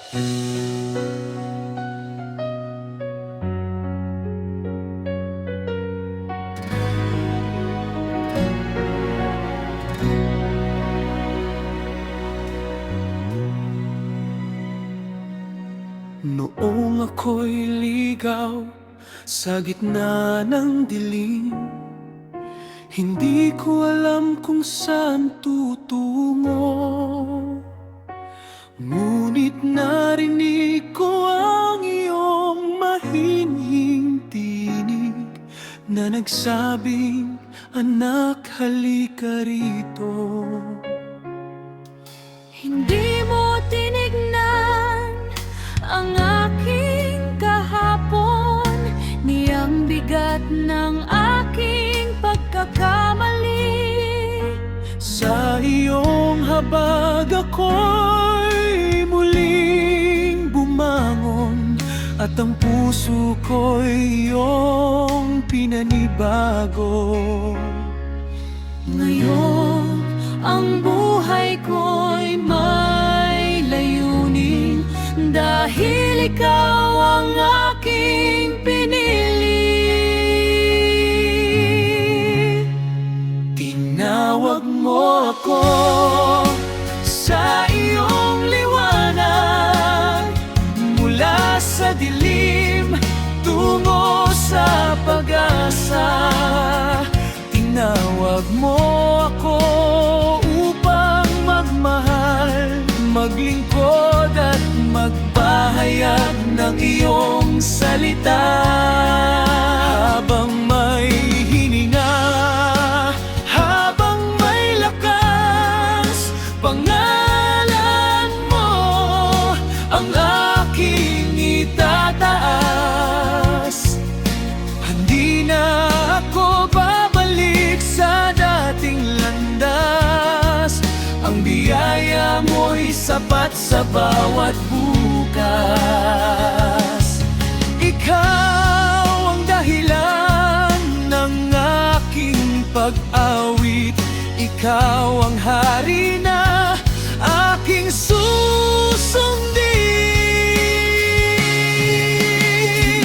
Noong ako'y ligaw sa gitna ng dilim, hindi ko alam kung saan tutungo. Ngunit narinig ko ang iyong mahinhing tinig na nagsabing, "Anak, halika rito." Hindi mo tinignan ang aking kahapon, niyang bigat ng aking pagkakamali. Sa iyong habag ako'y muling bumangon, at ang puso ko'y iyong pinanibago. Ngayon, ang buhay ko'y may layunin, dahil ikaw ang aking pinili. Tinawag mo ako sa iyong liwanag, mula sa dilim tungo sa pag-asa. Tinawag mo ako upang magmahal, maglingkod at magpahayag ng iyong salita. Habang may hininga, habang may lakas, pangalan mo ang aking itataas. Hindi na ako babalik sa dating landas, ang biyaya mo'y sapat sa bawat bukas. Ikaw ang dahilan ng aking pag-awit, ikaw ang hari na aking susundin.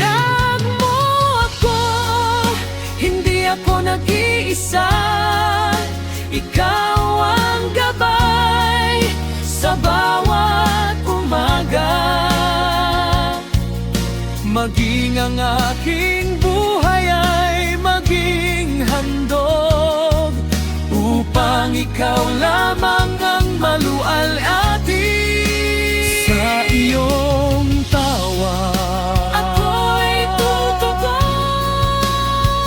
Tinawag mo ako, hindi ako nag-iisa. Ikaw ang gabay sa bawat umaga. Maging ang aking buhay ay maging handog, upang ikaw lamang ang maluwalhati. Sa iyong tawa Ako'y tutugon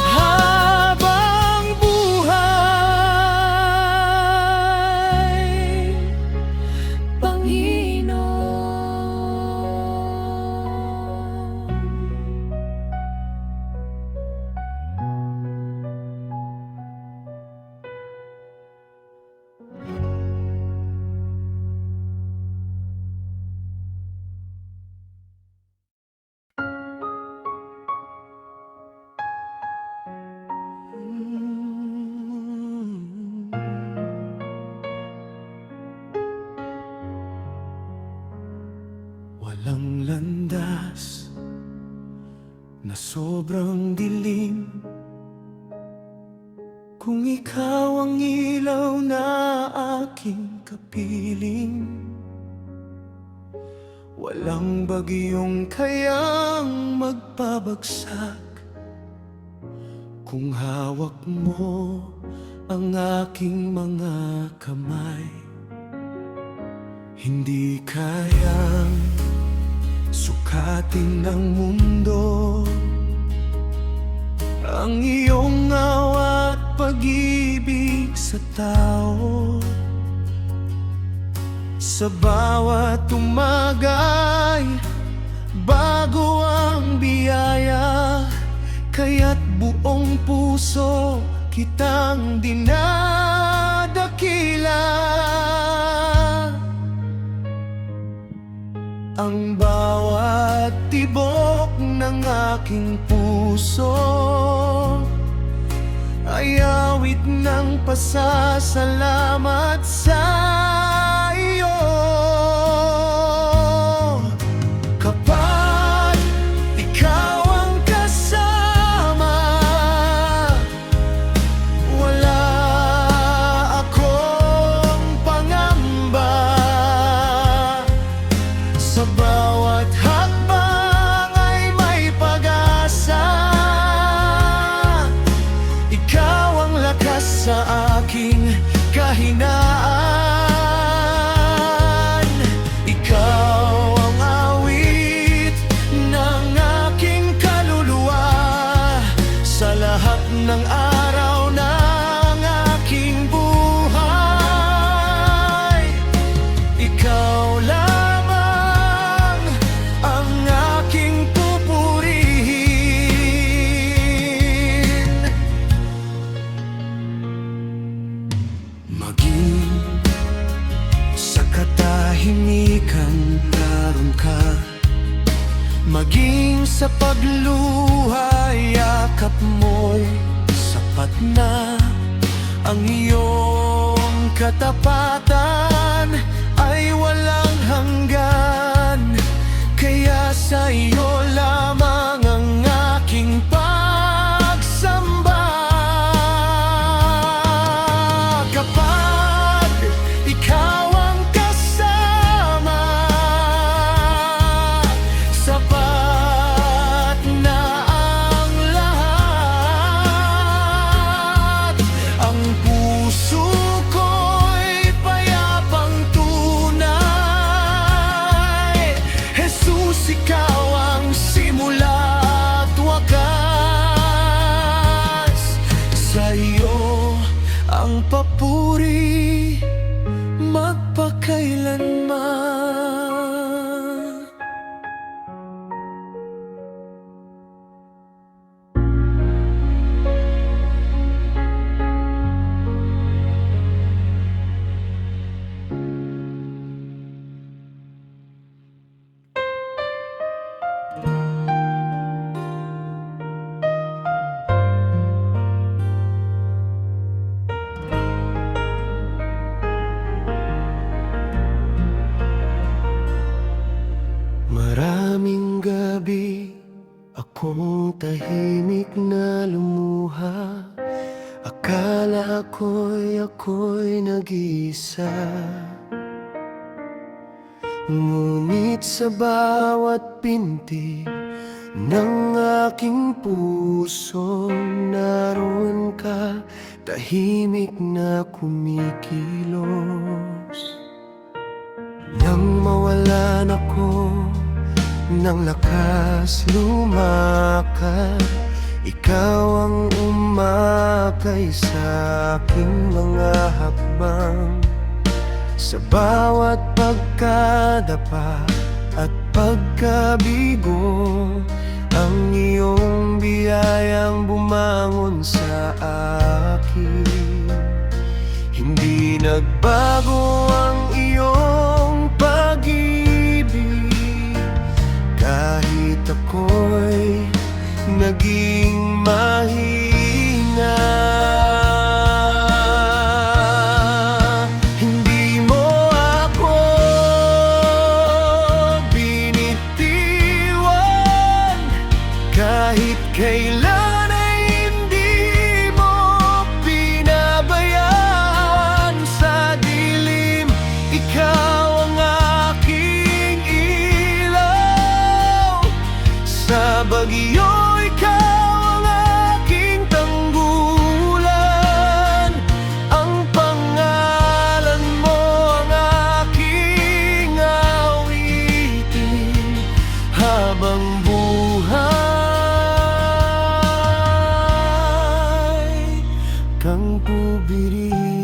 habang buhay, Panginoon. Walang landas na sobrang dilim, kung ikaw ang ilaw na aking kapiling. Walang bagyong kayang magpabagsak kung hawak mo ang aking mga kamay. Hindi kayang sukatin ng mundo ang iyong awa at pag-ibig sa tao. Sa bawat umaga'y bago ang biyaya, kaya't buong puso kitang dinadakila. Ang bawat tibok ng aking puso ay awit ng pasasalamat sa iyo. Maging sa pagluha, yakap mo'y sapat na. Ang iyong katapatan ay walang hanggan. Kaya sa iyo lamang ang aking pagsamba. Kapag ikaw ang kasama, sapat na ang lahat. Ang puso ko'y payapang tunay. Jesus, ikaw ang simula at wakas. Sa iyo ang papuri magpakailanman. Maraming gabi akong tahimik na lumuha. Akala ako'y nag-iisa. Ngunit sa bawat pintig ng aking puso, naroon ka, tahimik na kumikilos. Nang mawalan ako ng lakas lumakad, ikaw ang umakay sa aking mga hakbang. Sa bawat pagkadapa at pagkabigo, ang iyong biyayang bumangon sa akin. Hindi nagbago ang iyong pag-ibig, kahit ako'y naging mahina. Hindi mo ako binitiwan, kahit kailan ay hindi mo pinabayaan. Sa dilim, ikaw ang aking ilaw. Sa bagyo, ikaw ang aking tanggulan. Ang pangalan mo ang aking awitin habang buhay kang pupurihin.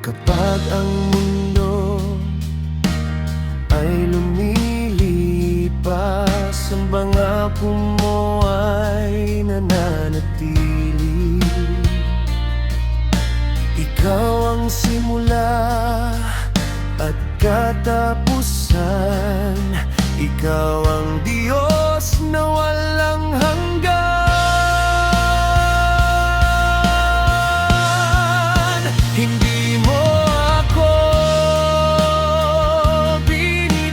Kapag ang mundo ay lumilipas, ang pangako mo ay nananatili. Ikaw ang simula at katapusan. Ikaw ang Diyos na walang hanggan. Hindi mo ako binitiwan.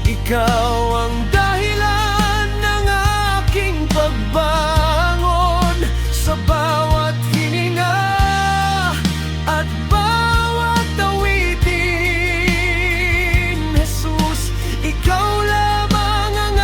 Ikaw ang dahilan ng aking pagbangon. Sa bawat hininga at bawat awitin, Jesus, ikaw lamang ang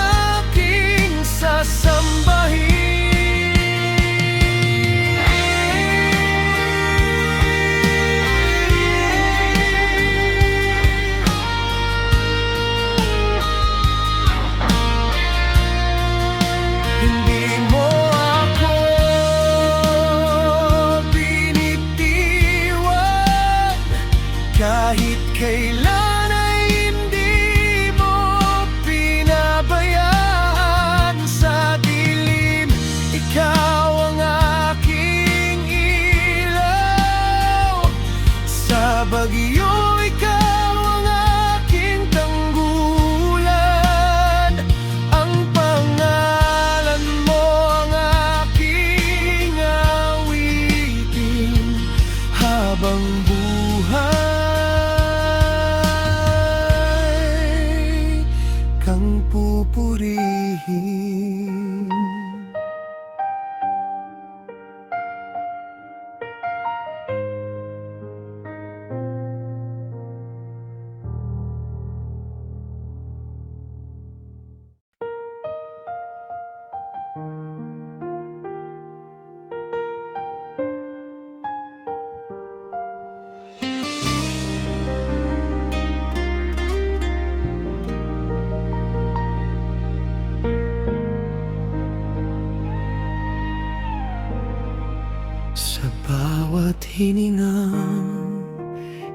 Sa bawat hiningang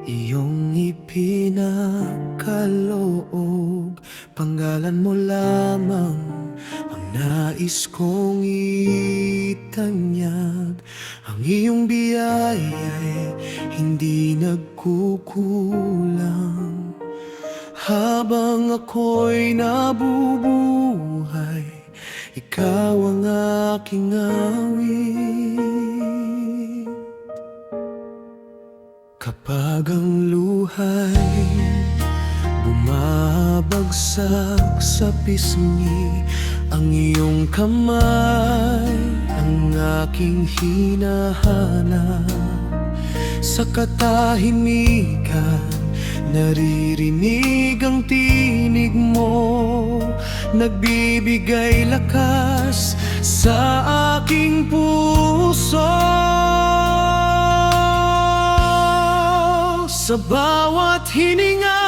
iyong ipinakaloob, panggalan mo lamang ang nais kong itanyag. Ang iyong biyaya'y hindi nagkukulang. Habang ako'y nabubuhay, ikaw ang aking awit. Kapag ang luhay bumabagsak sa pisngi, ang iyong kamay ang aking hinahanap. Sa katahimikan, naririnig ang tinig mo, nagbibigay lakas sa aking puso. Sa bawat hininga,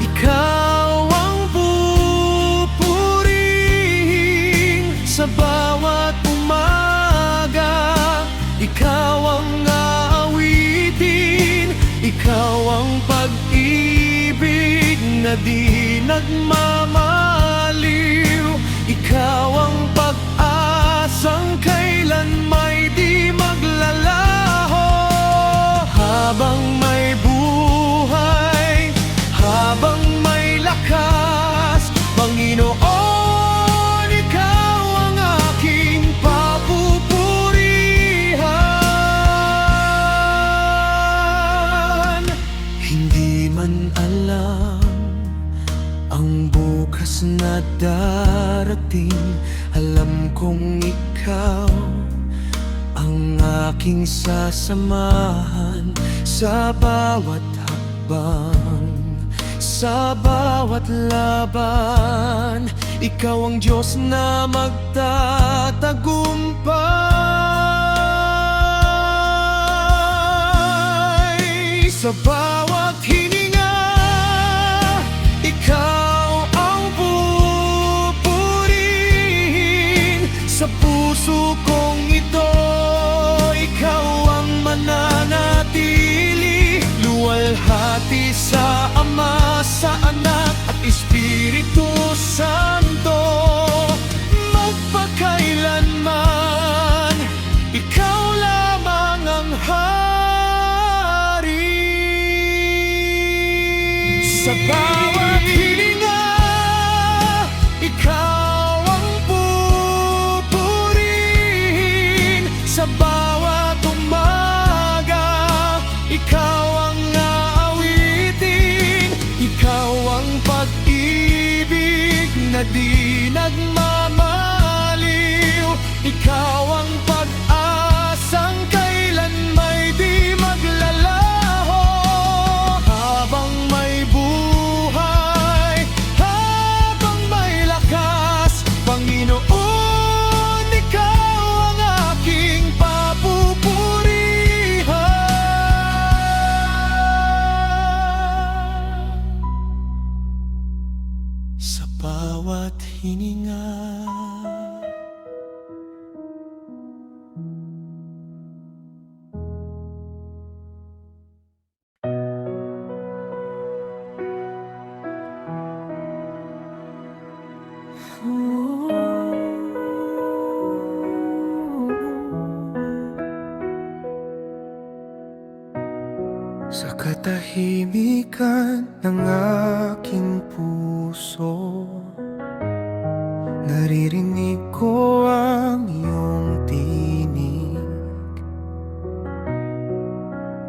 ikaw ang pupurihin. Sa bawat umaga, ikaw ang aawitin. Ikaw ang pag-ibig na di nagmamaliw. Ikaw ang pag-asang kailan may di maglalaho. Habang may buhay, habang may lakas, Panginoon, ikaw ang aking papupurihan. Hindi man alam ang bukas na darating, alam kong ikaw ang aking sasamahan sa bawat hakbang, sa bawat laban. Ikaw ang Diyos na magtatagumpay. Sa bawat hininga, ikaw ang pupurihin. Sa puso kong ito, ikaw ang mananatili. Luwalhati sa Ama, sa Anak at Espiritu Santo, magpakailanman. Ikaw lamang ang hari. Sa bawat hininga, ikaw ang pupurihin. Sa bawat umaga, ikaw ang aawitin. Ikaw ang pag-ibig na di nagmamaliw. Ikaw ang pag-asang kailan may di maglalaho. Habang may buhay, habang may lakas, Panginoon, ikaw ang aking papupurihan. Sa bawat hininga, sa katahimikan ng aking puso, naririnig ko ang iyong tinig.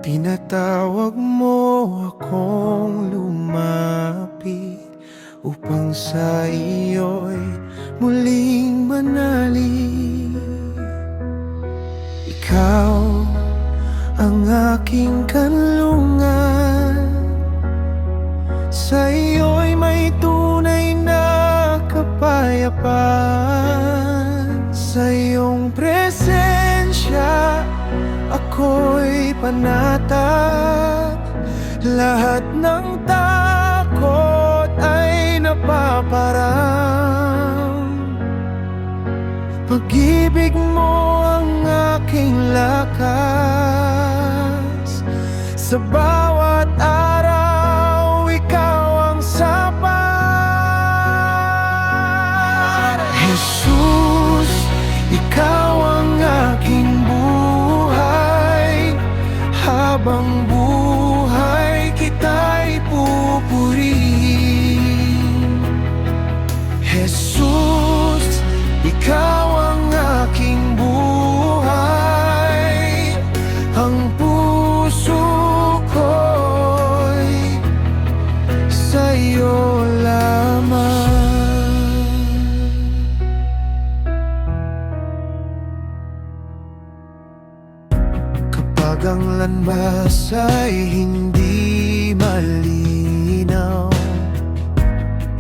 Tinatawag mo akong lumapit upang sa iyo'y muling manalig. Ikaw ang aking kanlungan, sa iyo'y may tunay na kapayapaan. Sa iyong presensya, ako'y panatag. Lahat ng takot ay napaparang. Pag-ibig mo ang aking Sa bawat araw, ikaw ang sapat. Jesus, ikaw ang aking buhay. Habang buhay kita'y pupurihin. Jesus, ikaw ang aking buhay. Ang puso ko'y sa'yo lamang. Kapag ang landas ay hindi malinaw,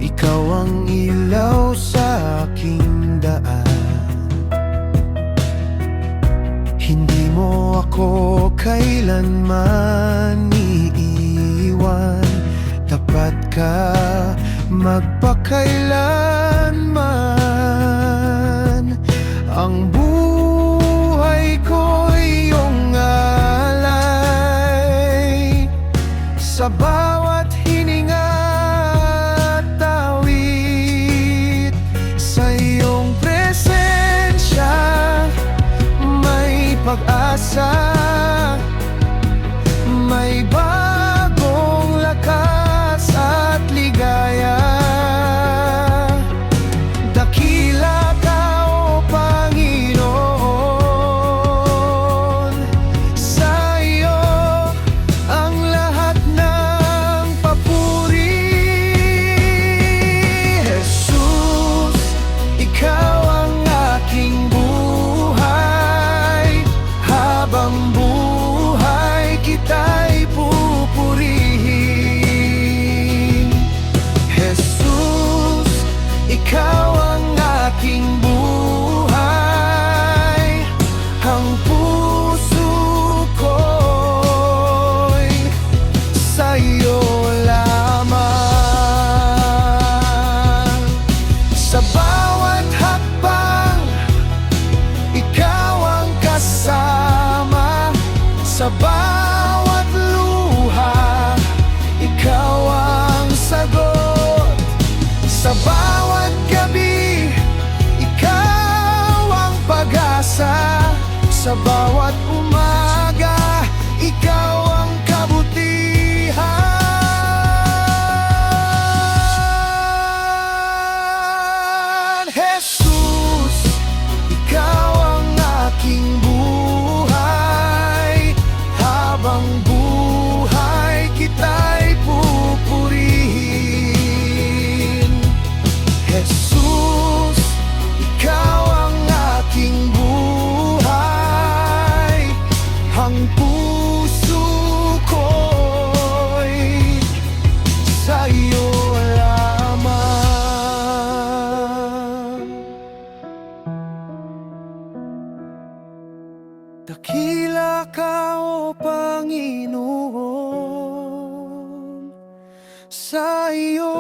ikaw ang ilaw sa aking daan. Hindi mo ako kailanman iiwan. Tapat ka magpakailanman. Ang buhay ko iyong alay. Sa bawat hininga at tawid, sa iyong presensya may pag-asa. May bagong lakas at ligaya. Dakila ka, O Panginoon. Sa iyo ang lahat ng papuri. Jesus, ikaw ang aking buhay. Habang buhay kita'y pupurihin. Jesus, ikaw ang aking buhay. Ang puso ko'y sa'yo lamang. Sa bawat hakbang, ikaw ang kasama. Sa bawat luha, ikaw ang sagot. Sa bawat gabi, ikaw ang pag-asa. Sa bawat umaga, ikaw ang kabutihan. Jesus, ikaw ang aking buhay. Habang buhay kita'y pupurihin. Jesus, ikaw ang aking buhay. Ang puso ko'y sa'yo lamang. Dakila ka, O Panginoon. Sa iyo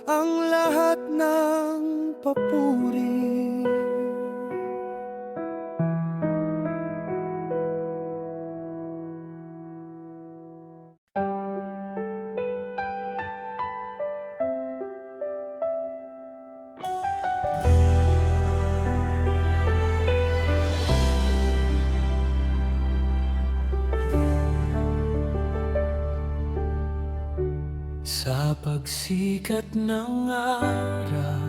ang lahat ng papuri. Sa pagsikat ng araw,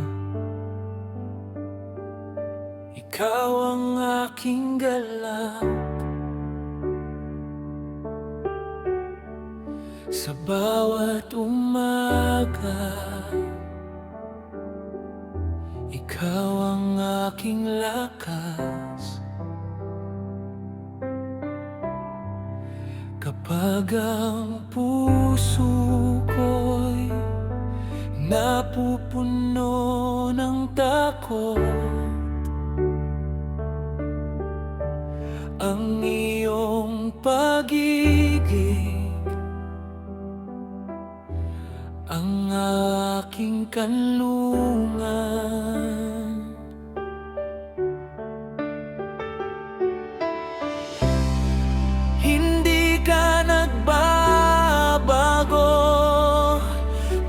ikaw ang aking galak. Sa bawat umaga, ikaw ang aking lakas. Kapag ang puso ko'y napupuno ng takot, ang iyong pag-ibig ang aking kanlungan. Hindi ka nag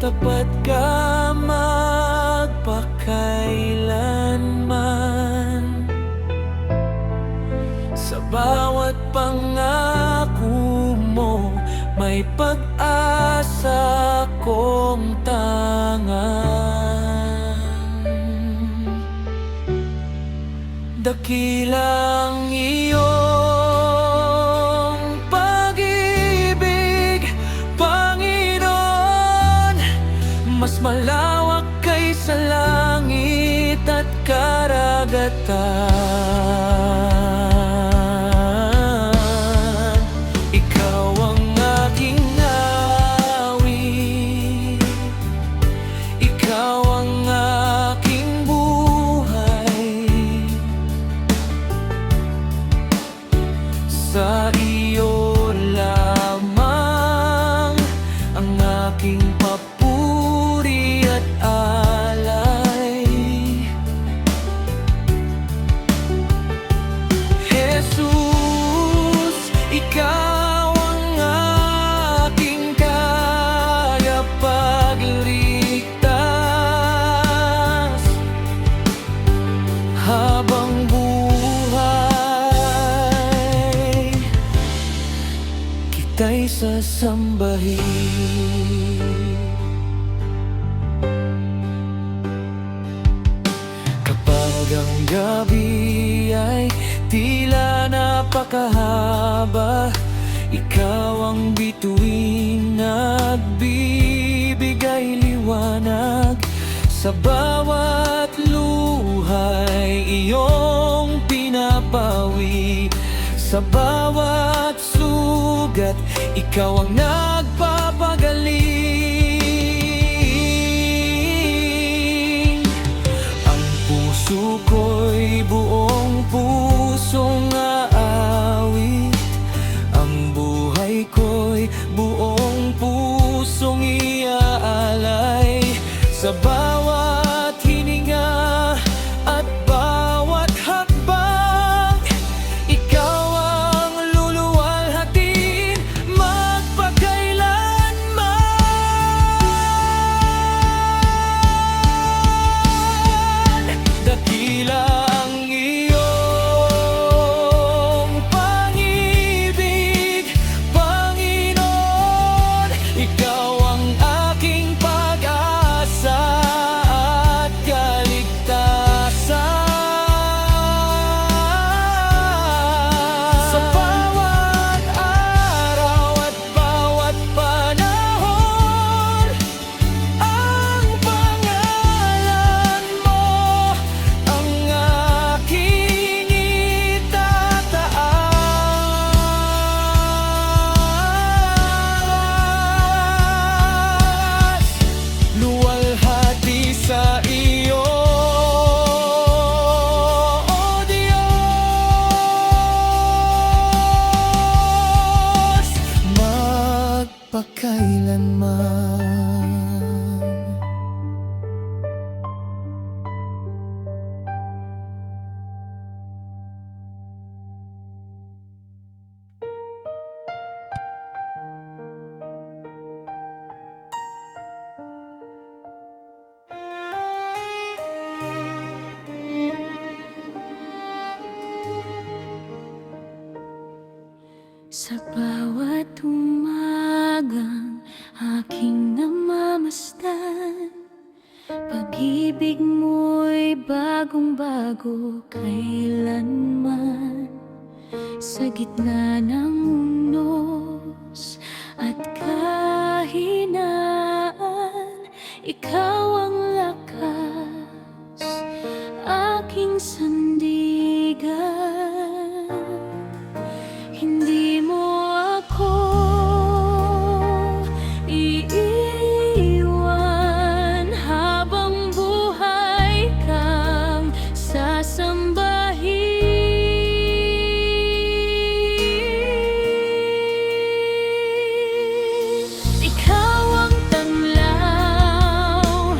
tapat ka magpakailanman. Sa bawat pangako mo, may pag-asa kong tangan. Dakilang iyong pag-ibig, Panginoon, mas malawak kaysa langit at karagatan. Ikaw ang aking awit, ikaw ang aking buhay. Sa iyo lamang ang aking papuri at alay. Jesus, ikaw ang aking tagapagligtas habang buhay, kita'y sasambahin. Kapag ang gabi ay tila napakahaba, ikaw ang bituin at bibigay liwanag. Sa bawat luhay iyong pinapawi, sa bawat sugat ikaw ang nagpapagaling. Ang puso ko'y buong pusong aawit, ang buhay ko'y buong pusong iaalay. Sa bawat hininga at bawat hakbang, ikaw ang luluwalhatin magpakailanman. Dakila ang iyong pag-ibig, Panginoon, ikaw ang aking pag-asa at kaligtasan. Sa bawat araw at bawat panahon, ang pangalan mo ang aking itataas. Luwalhati sa iyo, O Diyos, magpakailanman. Sa bawat umagang aking namamasdan, pag-ibig mo'y bagong-bago kailanman. Sa gitna ng unos at kahinaan, ikaw ang lakas, aking sandigan. Hindi mo ako iiwan, habang buhay kang sasambahin. Ikaw ang tanglaw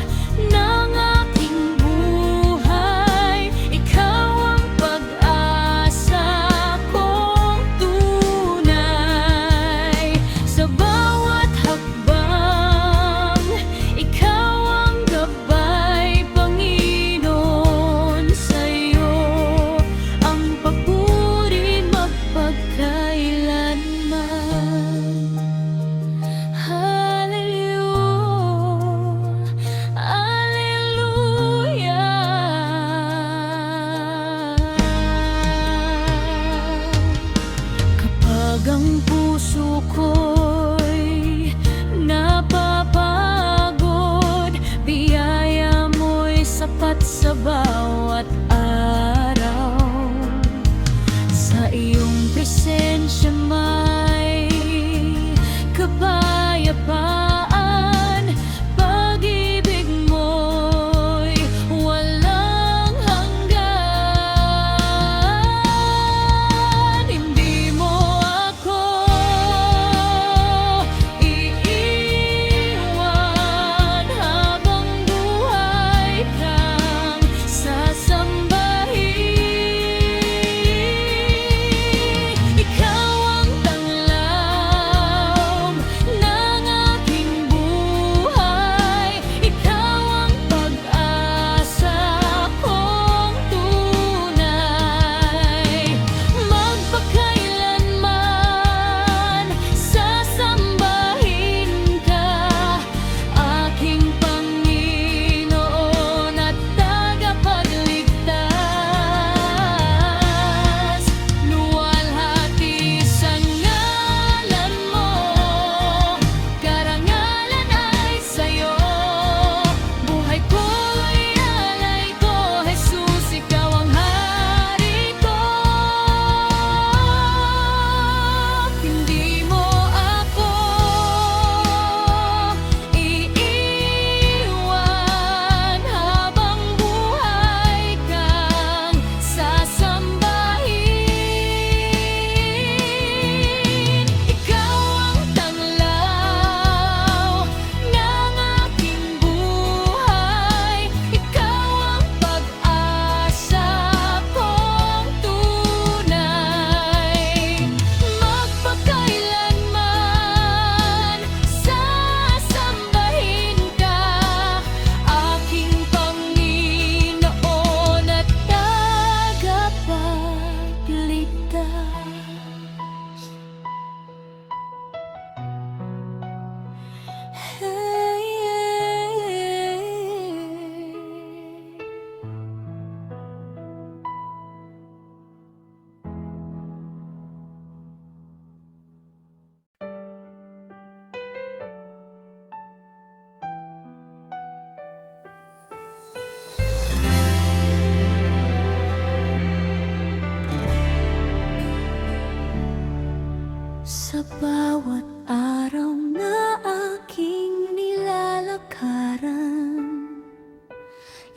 Sa bawat araw na aking nilalakaran,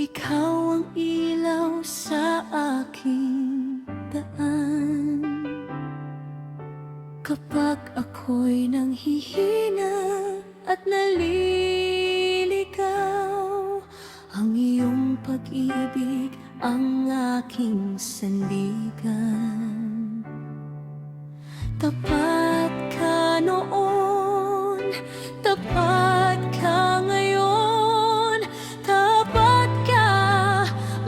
ikaw ang ilaw sa aking daan. Kapag ako'y nanghihina at naliligaw, ang iyong pag-ibig ang aking sandigan. Tapat ka noon, tapat ka ngayon, tapat ka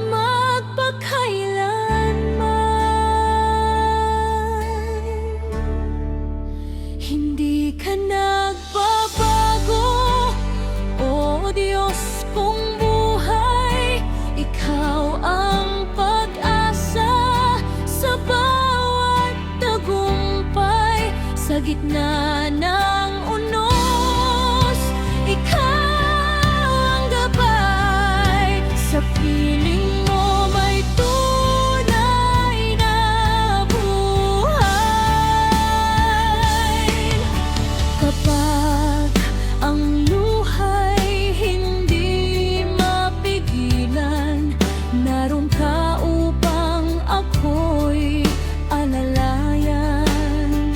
magpakailanman. Hindi ka nagbabago, O Diyos kong buhay. Ikaw ang pag-asa sa bawat tagumpay. Sa gitna ng unos, ikaw ang gabay. Sa piling mo may tunay na buhay. Kapag ang luha'y hindi mapigilan, naroon ka upang ako'y alalayan.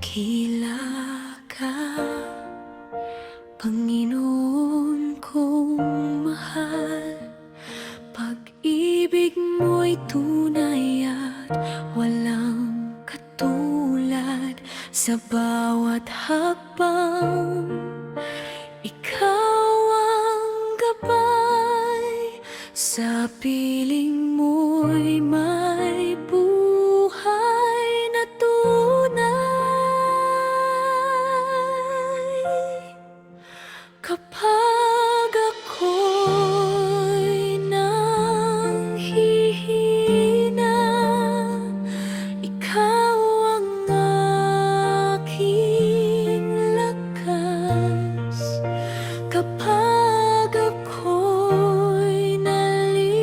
Dakila ka, Panginoon kong mahal. Pag-ibig mo'y tunay at walang katulad. Sa bawat hakbang, ikaw ang gabay. Sa piling mo'y may buhay na tunay. Kapag ako'y nanghihina, ikaw ang aking lakas. Kapag ako'y naliligaw,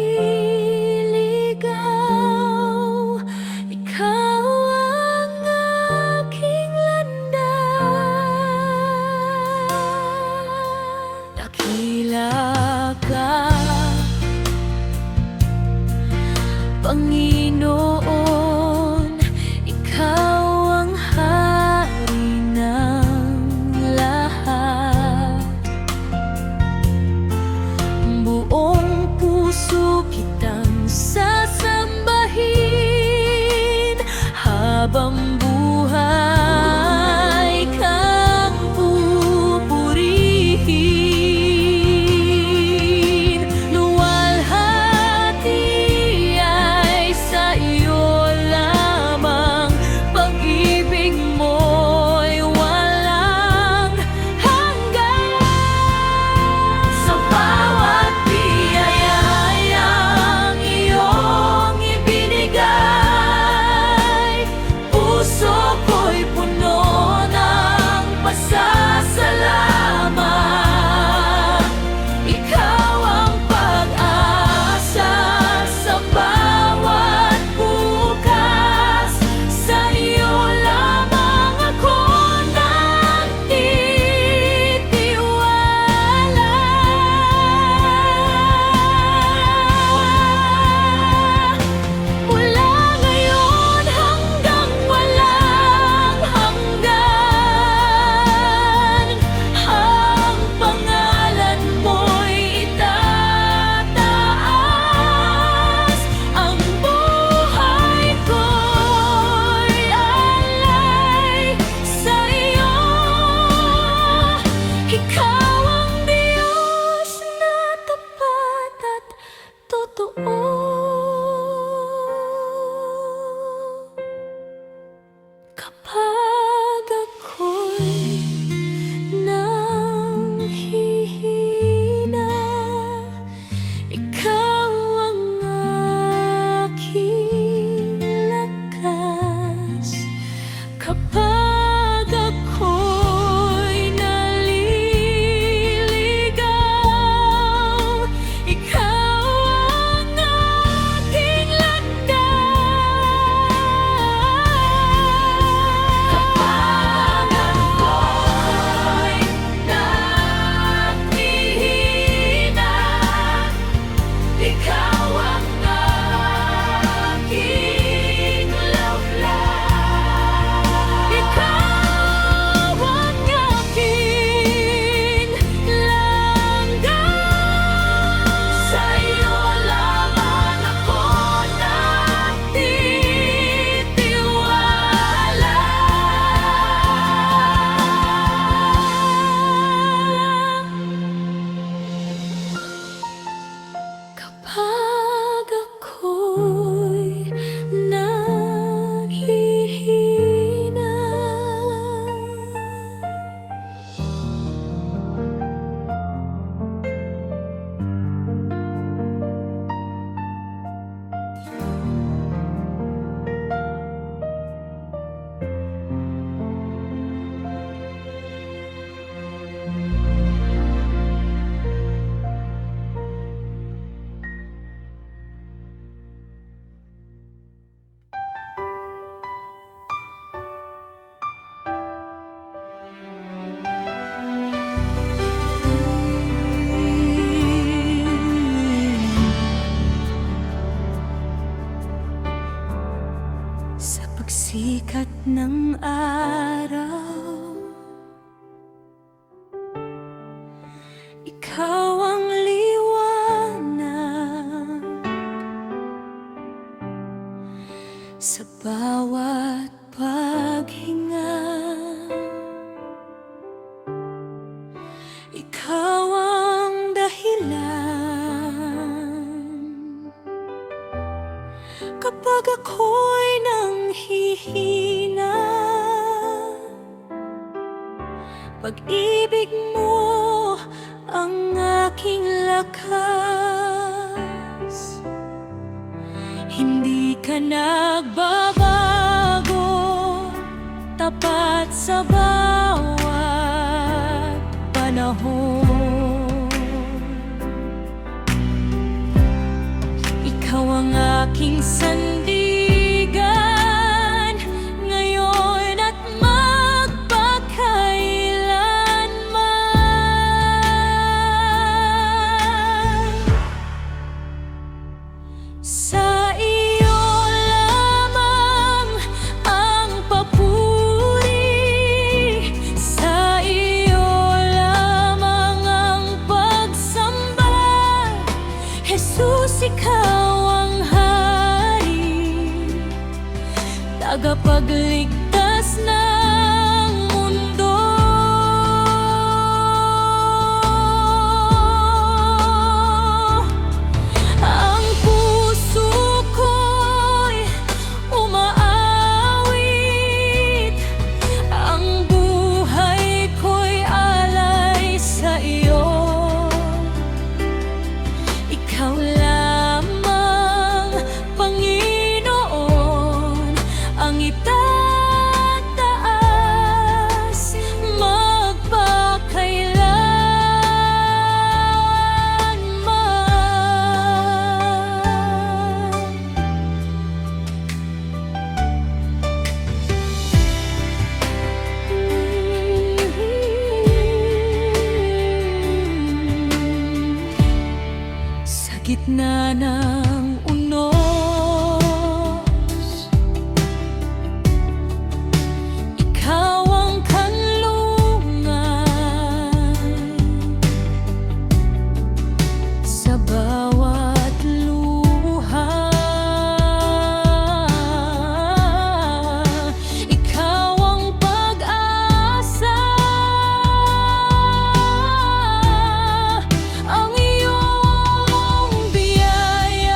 ikaw ang aking landas. Dakila ka, Panginoon, ikaw ang hari ng lahat. Buong puso kitang sasambahin, habang buhay kang pupurihin. Luwalhati ay sa iyo lamang, pag-ibig mo'y walang hanggan. Sa bawat biyayang iyong ibinigay, puso ko'y puno ng pasasalamat. Ikaw ang pag-asa sa bawat bukas. Sa iyo lamang ako nagtitiwala. Mula ngayon hanggang walang hanggan, ang pangalan mo'y itataas. Ang buhay ko'y alay sa iyo. Ikaw ang Diyos na tapat at totoo. Kapag ako'y nanghihina, ikaw ang aking lakas. Kapag ako'y naliligaw, ikaw ang aking landas. pagsikat ng araw, ikaw ang liwanag sa bawat paghinga. Ikaw ang dahilan kapag ako'y nanghihina. Pag-ibig mo ang aking lakas. Hindi ka nagbabago, tapat sa bawat panahon. Ikaw ang aking sandigan ngayon at magpakailanman. Sa iyo lamang ang papuri, sa iyo lamang ang pagsamba. Jesus, ikaw ang hari, tagapagligtas ng mundo. Ang puso ko'y umaawit, ang buhay ko'y alay sa iyo. Ikaw lamang, Panginoon, ang itataas magpakailanman. Sa gitna ng unos, ikaw ang kanlungan. Sa bawat luha, ikaw ang pag-asa. Ang iyong biyaya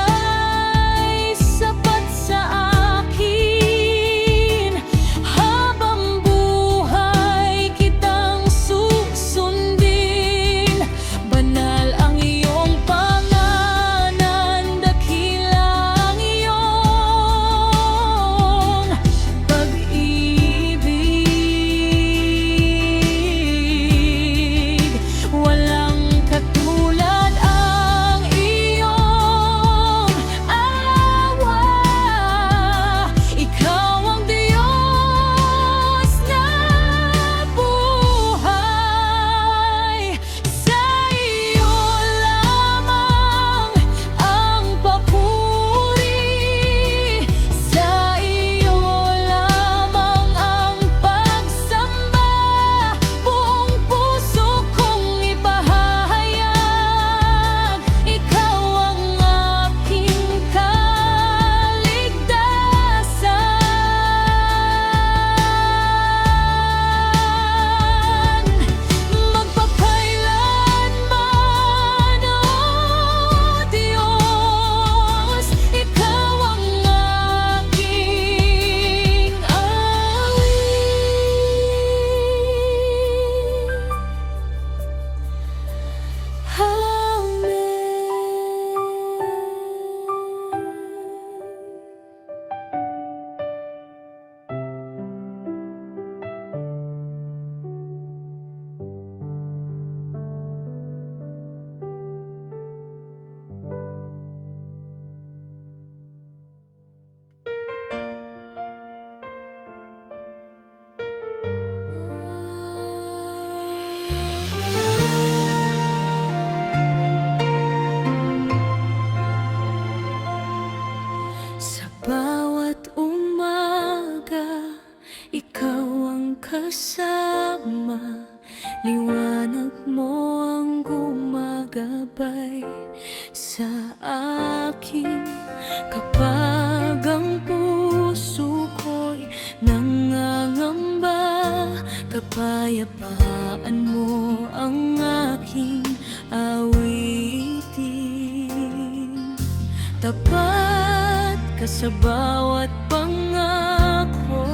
sa bawat pangako.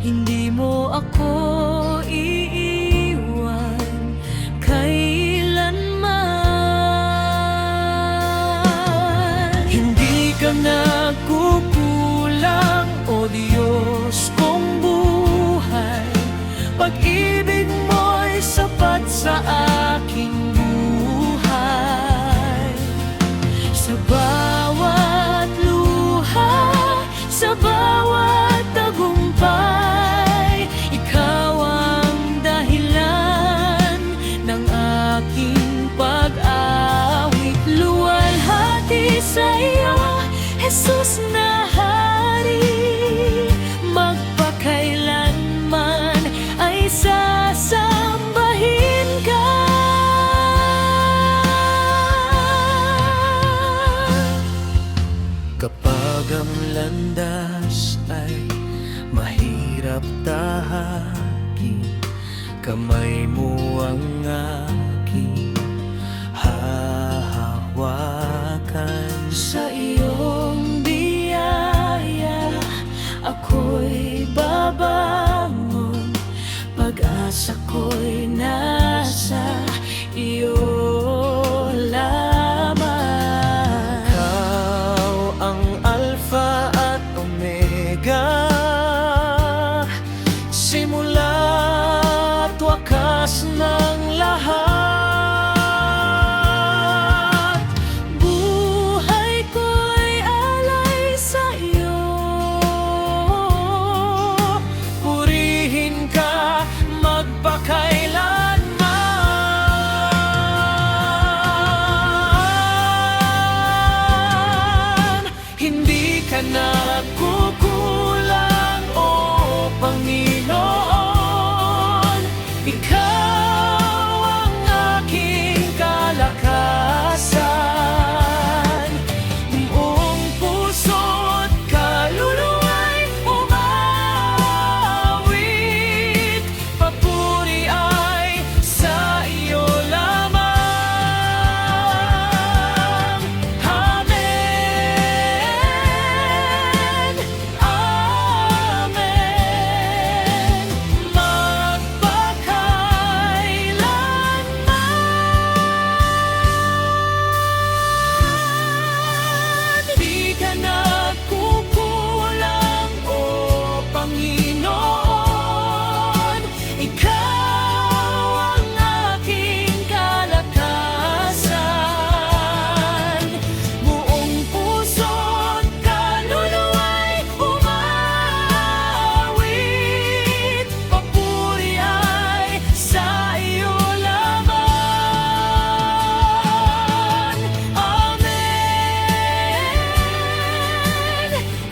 Hindi mo ako iiwan kailanman. Hindi ka nagkukulang, O Diyos kong buhay. Pag-ibig mo'y sapat sa aking buhay. Sa bawat luha, sa bawat tagumpay, ikaw ang dahilan ng aking pag-awit. Luwalhati sa iyo, Jesus na Hari, magpakailanman ay sasambahin ka. Kapag ang landas ay mahirap tahakin, kamay mo ang aking hahawakan. Sa iyong biyaya ako'y babangon, pag-asa ko'y nasa iyo lamang. Ikaw ang Alpha at Omega, simula't wakas ng lahat. Buhay ko'y alay sa iyo, purihin ka magpakailanman. Hindi ka nagkukulang, O Panginoon. Ikaw ang aking kalakasan. Buong puso't kaluluwa'y umawit. Papuri ay sa iyo lamang. Amen, amen, magpakailanman. Di ka nagkukulang, O Panginoon. Ikaw ang aking kalakasan. Buong puso't kaluluwa'y umawit. Papuri ay sa iyo lamang. Amen, amen,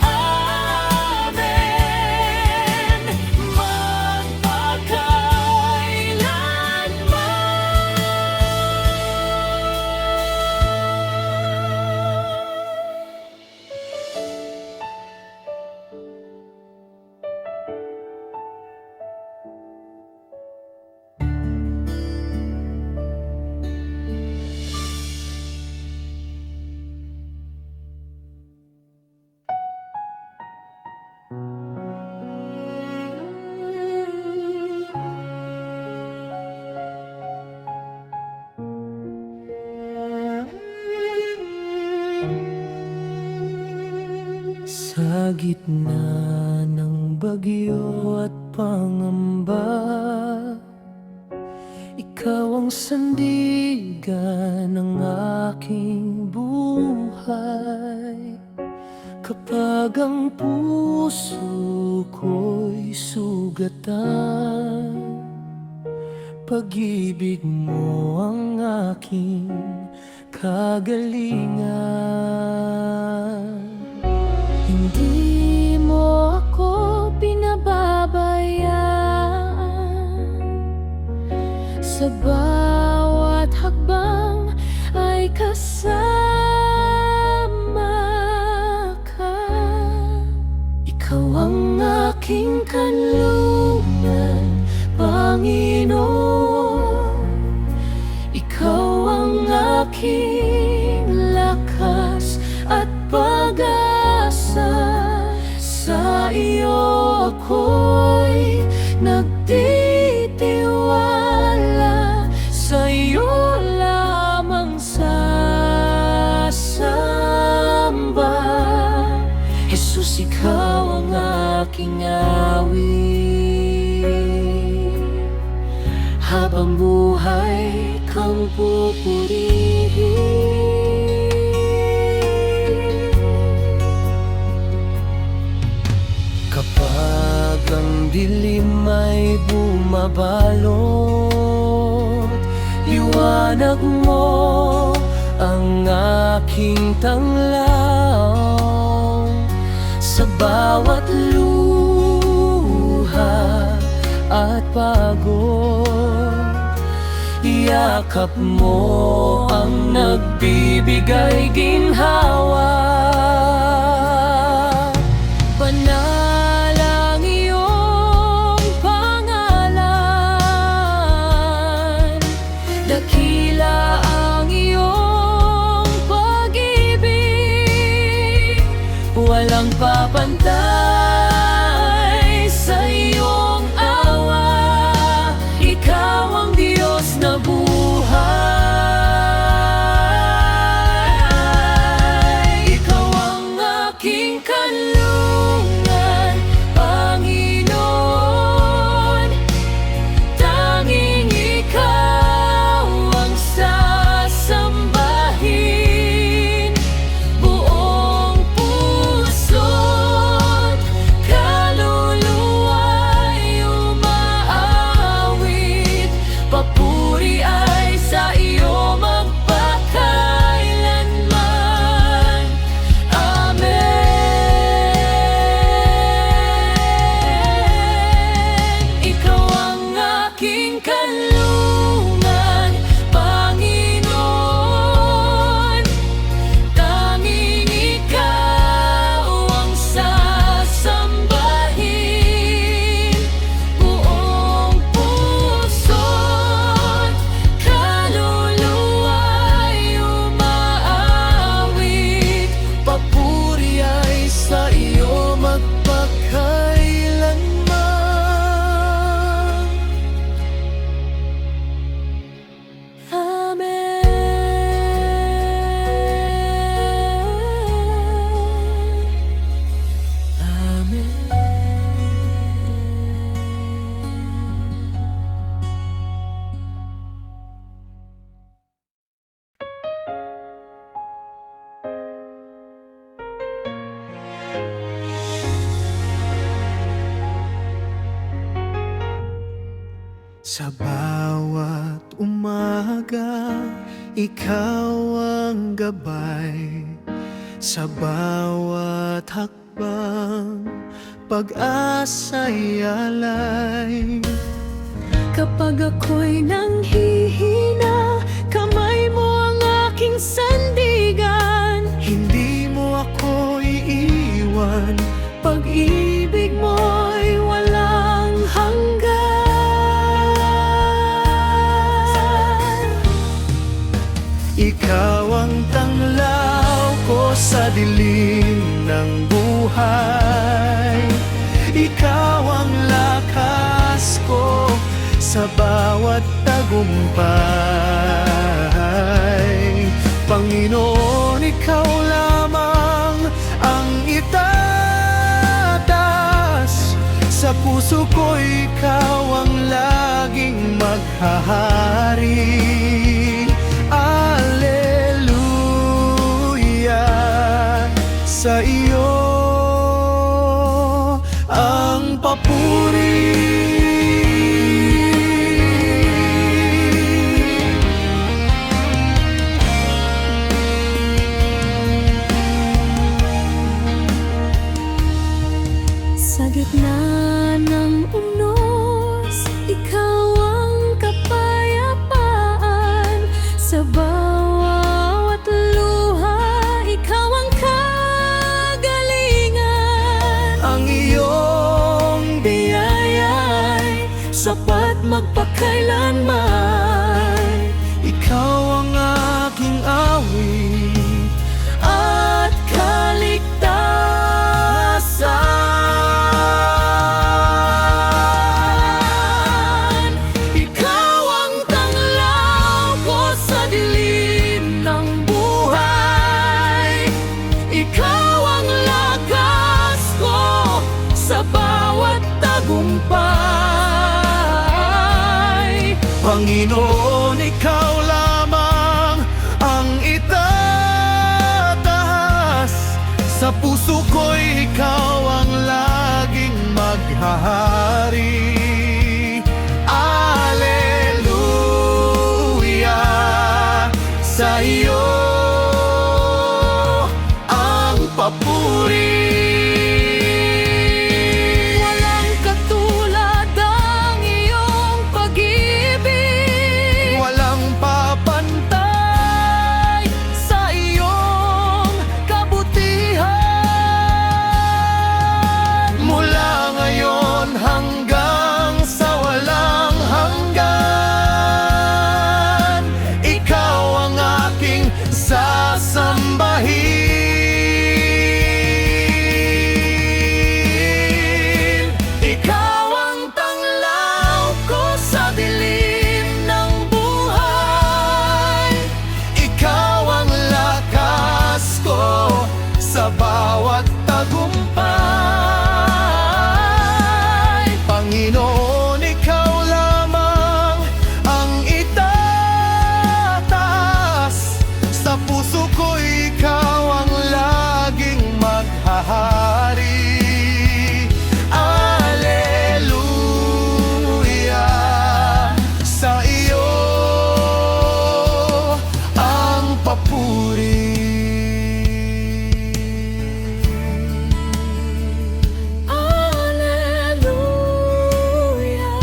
Sa gitna ng bagyo at pangamba, ikaw ang sandigan ng aking buhay. Kapag ang puso ko'y sugatan, pag-ibig mo ang aking kagalingan. Hindi mo ako pinababayaan, sa bawat hakbang ay kasama ka. Ikaw ang aking kanlungan, Panginoon. Ikaw ang aking lakas at pag-asa. ako'y nagtitiwala sa'yo lamang sasamba. Jesus, ikaw ang aking awit, habang buhay kang pupurihin. Kapag ang dilim ay bumabalot, liwanag mo ang aking tanglaw. Sa bawat luha at pagod, yakap mo ang nagbibigay ginhawa. Banal ang iyong pangalan, dakila ang iyong pag-ibig, walang papantay sa iyong awa. Ikaw ang Diyos na buhay. Ikaw ang aking kanlungan, Panginoon. Tanging ikaw ang sasambahin, buong puso't kaluluwa'y umaawit. Papuri ay sa iyo magpakailanman. Amen. Ikaw ang aking kanlungan, Panginoon. Tanging ikaw ang sasambahin, buong puso't kaluluwa'y umaawit. Papuri ay sa iyo magpakailanman. Amen. Sa bawat umaga, ikaw ang gabay. Sa bawat hakbang, pag-asa'y alay. Kapag ako'y nanghihina, kamay mo ang aking sandigan. Hindi mo ako iiwan, Pag-ibig mo'y walang hanggan. ikaw ang tanglaw ko sa dilim ng buhay. Ikaw ang lakas ko sa bawat tagumpay. Panginoon, ikaw lamang ang itatas sa puso ko. Ikaw ang laging maghahari. Alleluia, sa iyo ang papuri. Sa gitna ng unos, ikaw ang kapayapaan. Sa bawat luha, ikaw ang kagalingan. Ang iyong Biyaya'y sapat magpakailanman. ikaw ang aking awit At kaligtasan. sa bawat tagumpay. Panginoon, ikaw lamang ang itataas. Sa puso ko'y ikaw ang laging maghahari. Alleluia, sa iyo ang papuri. Walang katulad ang iyong pag-ibig. Walang papantay Sa iyong kabutihan. mula ngayon hanggang sa walang hanggan. Ikaw ang aking sasambahin. Ikaw ang tanglaw ko sa dilim ng buhay. Ikaw ang lakas ko sa bawat tagumpay. Panginoon, ikaw lamang ang itataas. Sa puso ko ikaw ang laging maghahari. Alleluia, sa iyo ang papuri. Alleluia,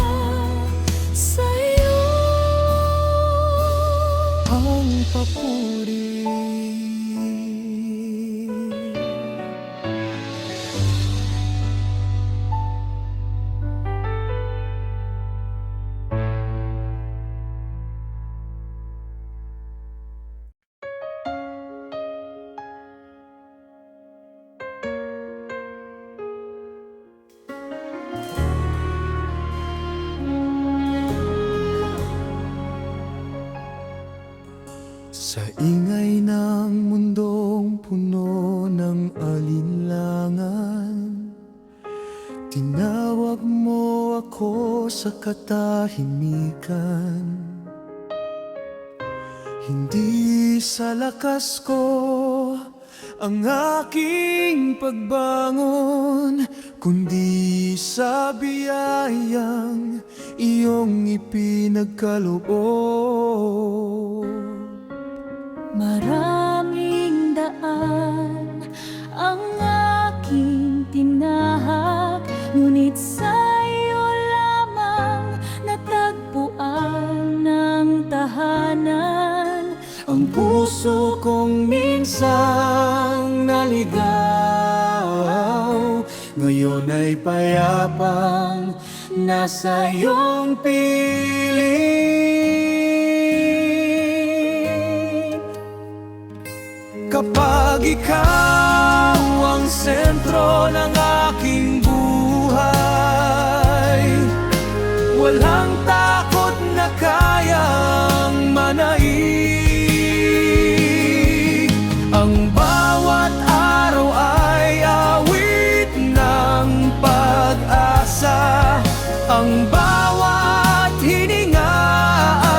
sa iyo Ang papuri. Sa ingay ng mundong puno ng alinlangan, tinawag mo ako sa katahimikan. Hindi sa lakas ko ang aking pagbangon, kundi sa biyayang iyong ipinagkaloob. Maraming daan ang aking tinahak, ngunit sa iyo lamang natagpuan ng tahanan. Ang puso kong minsang naligaw, ngayon ay payapang nasa iyong piling. Kapag ikaw ang sentro ng aking buhay, walang takot na kayang manaig. Ang bawat araw ay awit ng pag-asa. Ang bawat hininga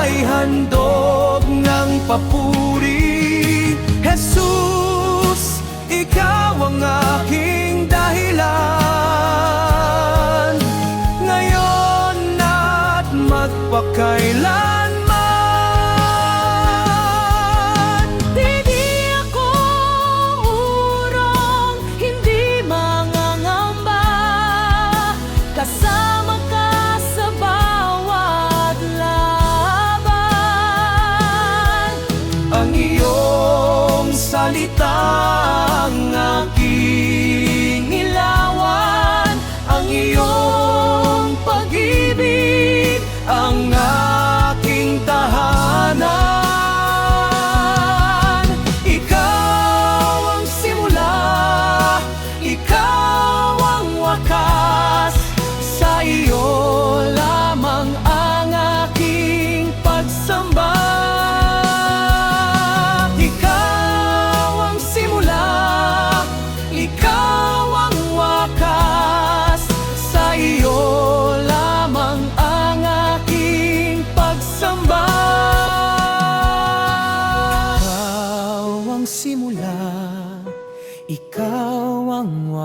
ay handog ng papuri. Jesus, ikaw ang aking dahilan, ngayon at magpakailanman.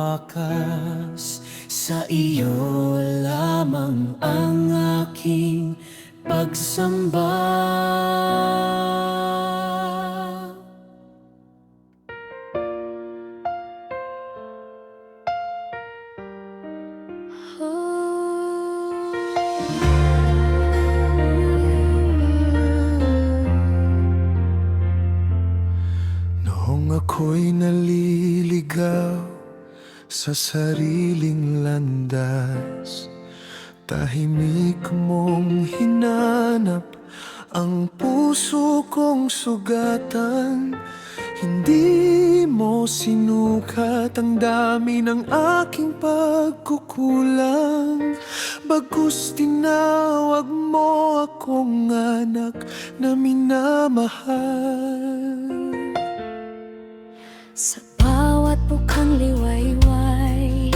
wakas. Sa iyo lamang ang aking pagsamba. Noong ako'y naliligaw sa sariling landas, tahimik mong hinanap ang puso kong sugatan. Hindi mo sinukat ang dami ng aking pagkukulang, bagkus tinawag mo akong anak na minamahal. Sa bawat bukang liwayway,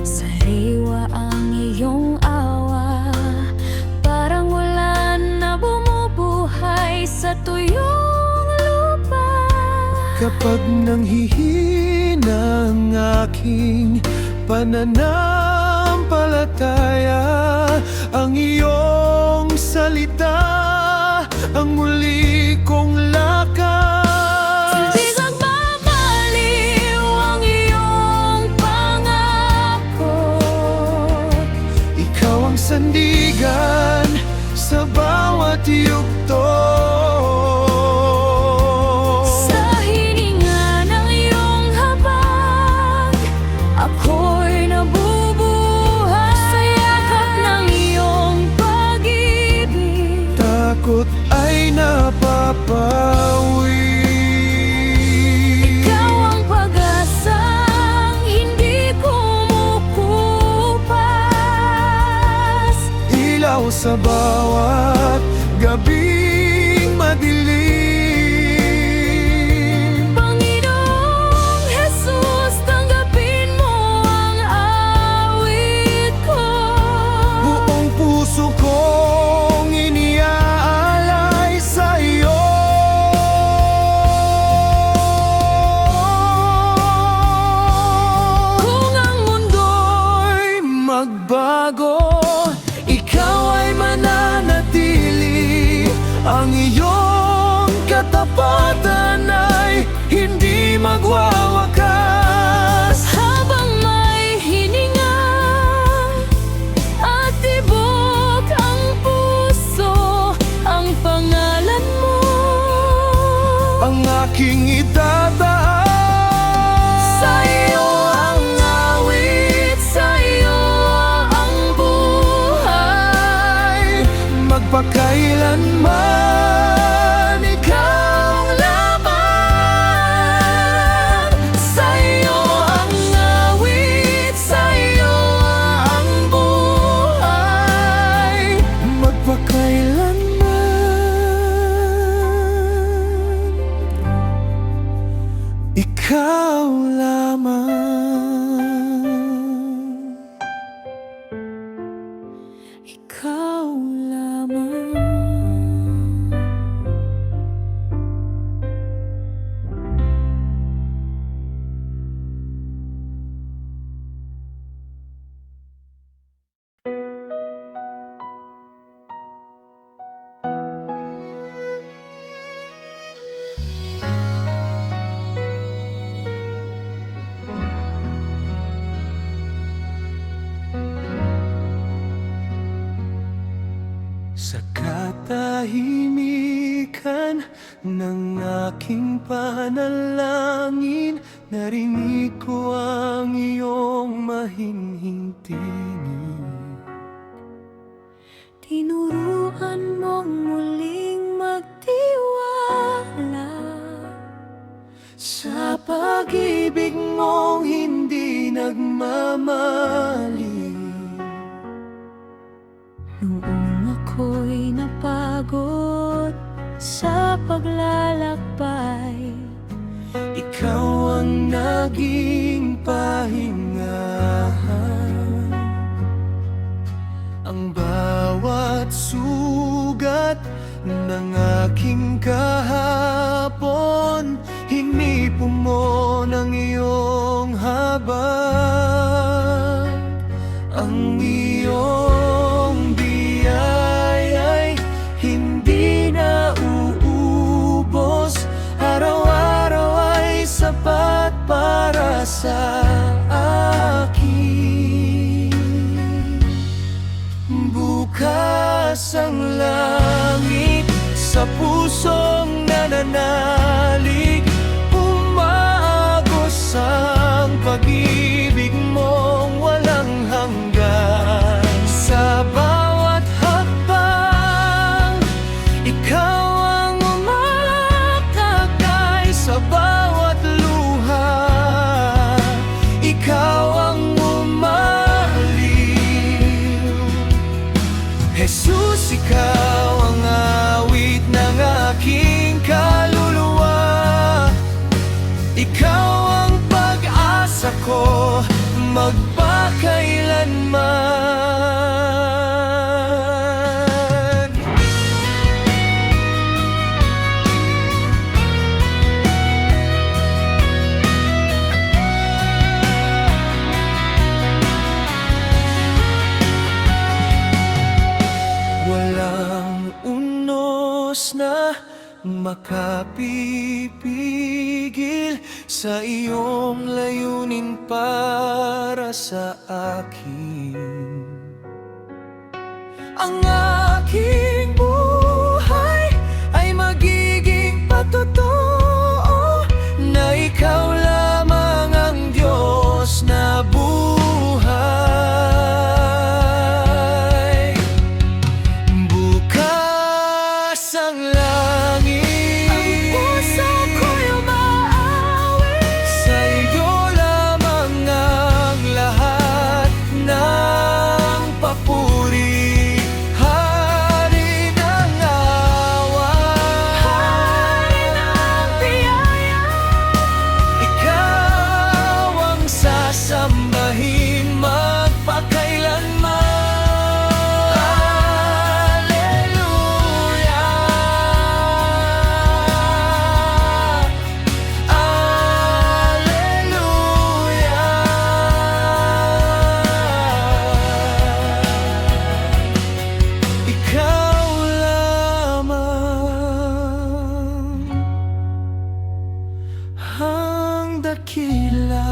sariwa ang iyong awa. Parang ulan na bumubuhay sa tuyong lupa. Kapag nanghihina ang aking pananampalataya, ang iyong salita ang muli kong lakas. Hindi nagmamaliw ang iyong pangako. Ikaw ang sandigan sa bawat yugto. Sa hininga ng iyong habag, ako'y nabubuhay. Sa yakap ng iyong pag-ibig, Takot ay napapawi. ikaw ang pag-asang hindi kumukupas. Ilaw sa bawat gabing madilim. Panginoong Jesus, tanggapin mo ang awit ko. Buong puso kong iniaalay sa iyo. Kung ang Mundo'y magbago, ikaw ay mananatili. Ang iyong katapatan ay hindi magwawakas. habang may hininga at tibok ang puso, ang pangalan mo Ang aking itataas. sa iyo ang awit, sa iyo ang buhay. Magpakailanman ikaw lamang. Sa iyo ang awit, sa iyo ang buhay. Magpakailanman ikaw lamang. Ikaw lamang. Sa katahimikan ng aking panalangin, narinig ko ang iyong mahinhing tinig. Tinuruan mong muling magtiwala. Sa pag-ibig mong hindi nagmamali. Noong ako'y napagod sa paglalakbay, Ikaw ang naging pahingahan. Ang bawat sugat ng aking kahapon, hinipo mo ng iyong habag. Ang iyong biyaya'y hindi na uubos. Araw-araw ay sapat para sa akin. Bukas ang langit sa pusong nananalig. Umaagos ang pag-ibig mong walang hanggan. Sa bawat hakbang, ikaw ang umatakay. Sa bawat luha, ikaw ang umaliw. Jesus, ikaw ang awit ng aking kaluluwa. Ikaw ang pag-asa ko magpakailanman. Walang unos na makapipigil sa iyong layunin para sa akin. Ang aking buhay ay magiging patotoo na ikaw lamang ang Diyos na buhay. Bukas ang langit, Ang puso ko'y umaawit. sa iyo lamang ang lahat ng papuri. Hari ng awa, Hari ng biyaya. ikaw ang sasambahin magpakailanman. Ikaw lamang ang dakila.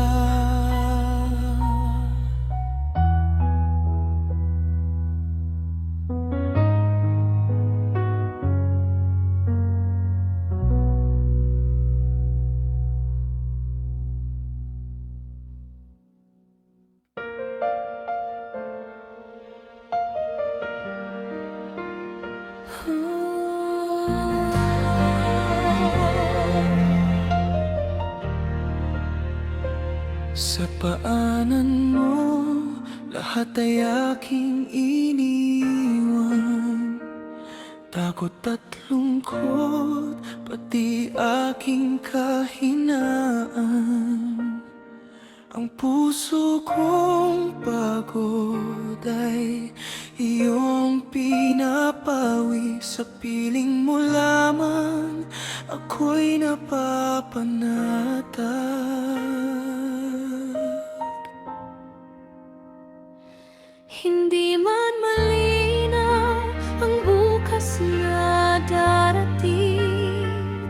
Sa paanan mo, lahat ay aking iniwan. Takot at lungkot, pati aking kahinaan. Ang puso kong pagod ay iyong pinapawi. Sa piling mo lamang ako'y napapanatag. Hindi man malinaw ang bukas na darating,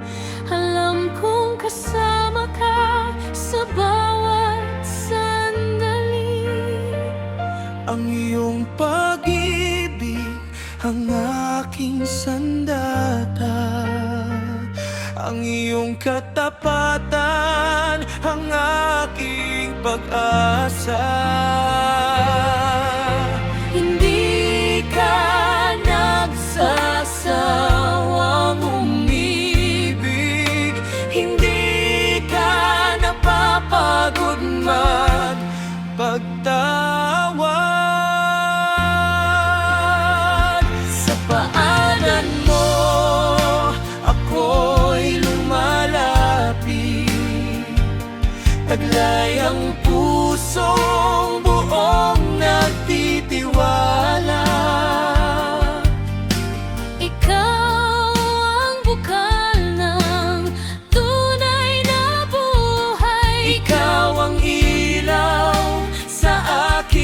alam kong kasama ka sa bawat sandali. Ang iyong pag-ibig ang aking sandata. Ang iyong katapatan ang aking pag-asa. Hindi ka nagsasawang Umibig, hindi ka napapagod magpagtawad. Sa paanan mo ako'y lumalapit. Taglay ang pusong buong nagtitiwala. ikaw ang bukal ng tunay na buhay. Ikaw ang ilaw sa aking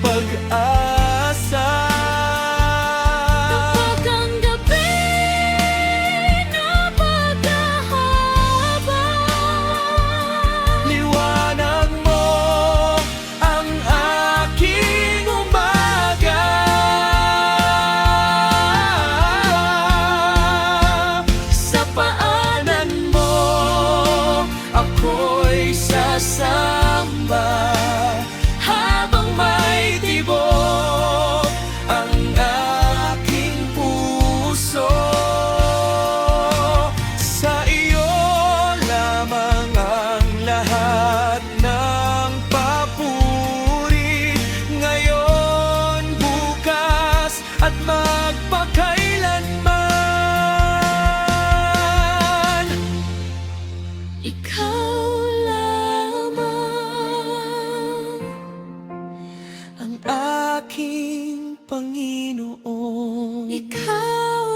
pag-asa. Kapag ang gabi na pagkahaba, Liwanag mo ang aking umaga. Sa paanan mo ako'y sasamba, habang may tibok ang aking puso. Sa iyo lamang ang lahat ng papuri, ngayon, bukas at magpakailanman. ikaw lamang Ang aking Panginoon, ikaw